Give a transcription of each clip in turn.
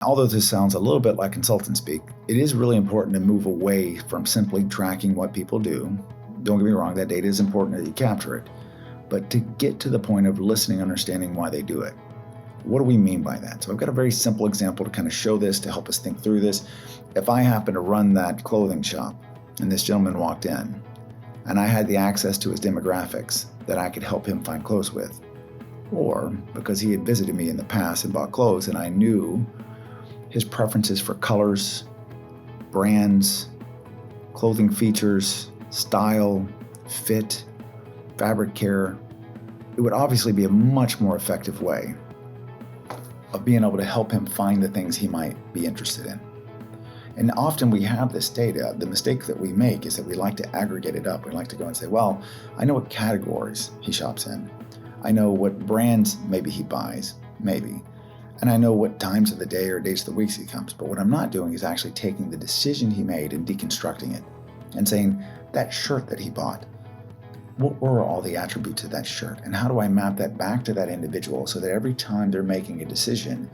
Although this sounds a little bit like consultant speak, it is really important to move away from simply tracking what people do. Don't get me wrong, that data is important that you capture it, but to get to the point of listening, understanding why they do it. What do we mean by that? So I've got a very simple example to kind of show this, to help us think through this. If I happen to run that clothing shop and this gentleman walked in and I had the access to his demographics that I could help him find clothes with, or because he had visited me in the past and bought clothes and I knew his preferences for colors, brands, clothing features, style, fit, fabric care, it would obviously be a much more effective way of being able to help him find the things he might be interested in. And often we have this data. The mistake that we make is that we like to aggregate it up. We like to go and say, well, I know what categories he shops in. I know what brands maybe he buys, maybe. And I know what times of the day or days of the weeks he comes. But what I'm not doing is actually taking the decision he made and deconstructing it and saying, that shirt that he bought, what were all the attributes of that shirt? And how do I map that back to that individual so that every time they're making a decision,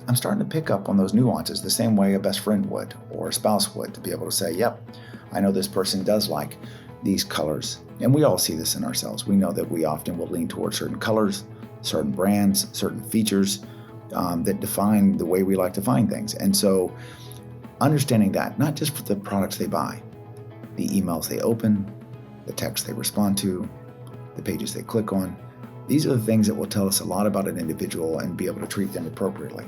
I'm starting to pick up on those nuances the same way a best friend would or a spouse would, to be able to say, yep, I know this person does like these colors. And we all see this in ourselves. We know that we often will lean towards certain colors, certain brands, certain features that define the way we like to find things. And so understanding that, not just for the products they buy, the emails they open, the texts they respond to, the pages they click on, these are the things that will tell us a lot about an individual and be able to treat them appropriately.